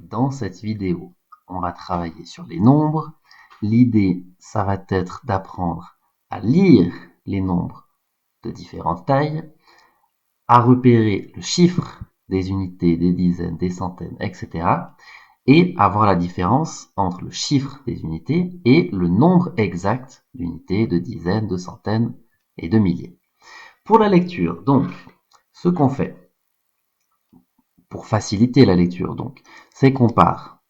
dans cette vidéo, on va travailler sur les nombres. L'idée, ça va être d'apprendre à lire les nombres de différentes tailles, à repérer le chiffre des unités, des dizaines, des centaines, etc. et à voir la différence entre le chiffre des unités et le nombre exact d'unités, de dizaines, de centaines et de milliers. Pour la lecture, donc, ce qu'on fait, pour faciliter la lecture, donc, c'est qu'on part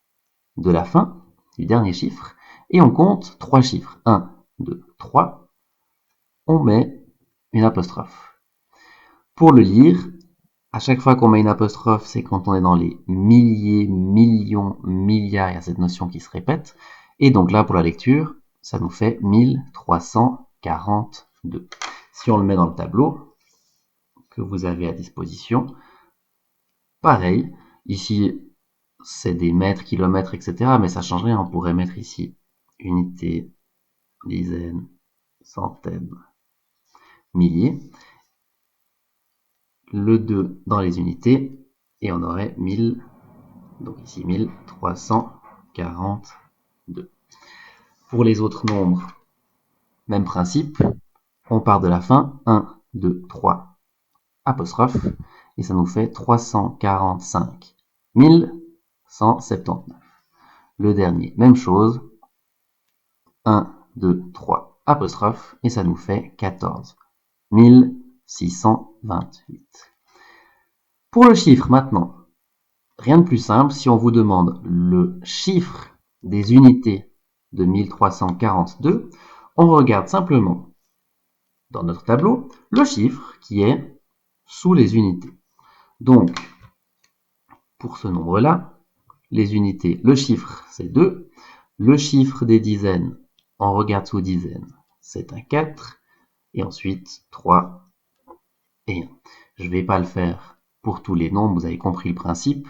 de la fin, du dernier chiffre, et on compte 3 chiffres. 1, 2, 3. On met une apostrophe. Pour le lire, à chaque fois qu'on met une apostrophe, c'est quand on est dans les milliers, millions, milliards, il y a cette notion qui se répète. Et donc là, pour la lecture, ça nous fait 1342. Si on le met dans le tableau que vous avez à disposition, pareil, ici, c'est des mètres, kilomètres, etc. Mais ça change rien, on pourrait mettre ici unité, dizaines, centaines, milliers. Le 2 dans les unités, et on aurait 1000, donc ici 1342. Pour les autres nombres, même principe, on part de la fin, 1, 2, 3, apostrophe, et ça nous fait 345 179. Le dernier, même chose, 1, 2, 3, apostrophe, et ça nous fait 14 628. Pour le chiffre maintenant, rien de plus simple, si on vous demande le chiffre des unités de 1342, on regarde simplement dans notre tableau le chiffre qui est sous les unités. Donc, pour ce nombre-là, les unités, le chiffre c'est 2, le chiffre des dizaines, on regarde sous dizaines, c'est un 4, et ensuite 3 et 1. Je ne vais pas le faire pour tous les nombres, vous avez compris le principe.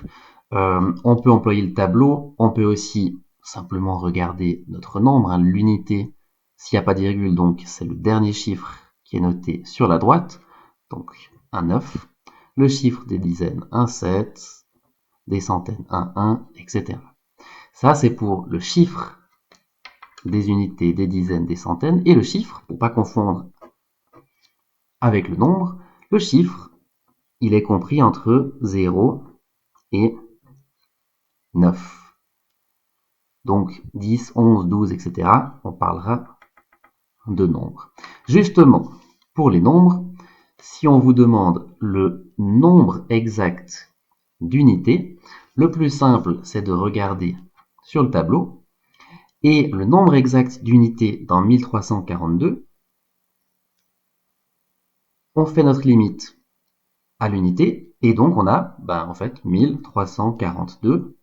On peut employer le tableau, on peut aussi simplement regarder notre nombre, l'unité, s'il n'y a pas de virgule, donc c'est le dernier chiffre qui est noté sur la droite, donc un 9, le chiffre des dizaines, un 7, des centaines, un 1, etc. Ça, c'est pour le chiffre des unités, des dizaines, des centaines, et le chiffre, pour ne pas confondre avec le nombre, le chiffre, il est compris entre 0 et 9. Donc 10, 11, 12, etc. On parlera de nombres. Justement, pour les nombres, si on vous demande le nombre exact d'unités, le plus simple, c'est de regarder sur le tableau. Et le nombre exact d'unités dans 1342, on fait notre limite à l'unité, et donc on a en fait 1342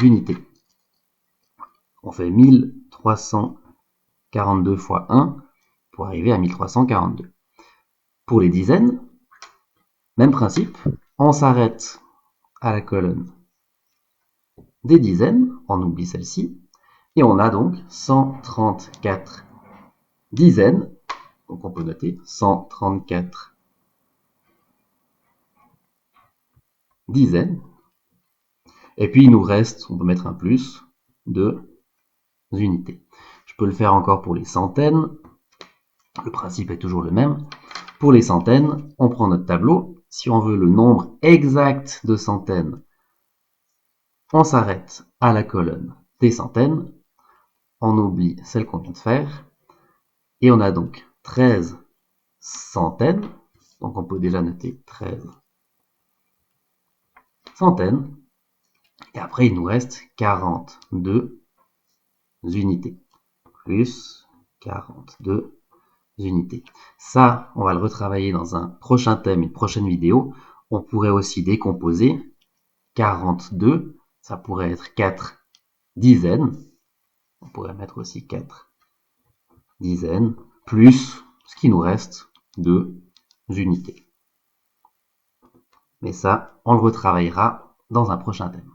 unités. On fait 1342 fois 1 pour arriver à 1342. Pour les dizaines, même principe, on s'arrête à la colonne des dizaines, on oublie celle-ci, et on a donc 134 dizaines, donc on peut noter 134 dizaines, et puis il nous reste, on peut mettre un plus, de unités. Je peux le faire encore pour les centaines, le principe est toujours le même. Pour les centaines, on prend notre tableau, si on veut le nombre exact de centaines, on s'arrête à la colonne des centaines, on oublie celle qu'on vient de faire, et on a donc 13 centaines, donc on peut déjà noter 13 centaines, et après il nous reste 42 unités, plus 42 unités. Ça, on va le retravailler dans un prochain thème, une prochaine vidéo. On pourrait aussi décomposer 42, ça pourrait être 4 dizaines, on pourrait mettre aussi 4 dizaines, plus ce qui nous reste de unités. Mais ça, on le retravaillera dans un prochain thème.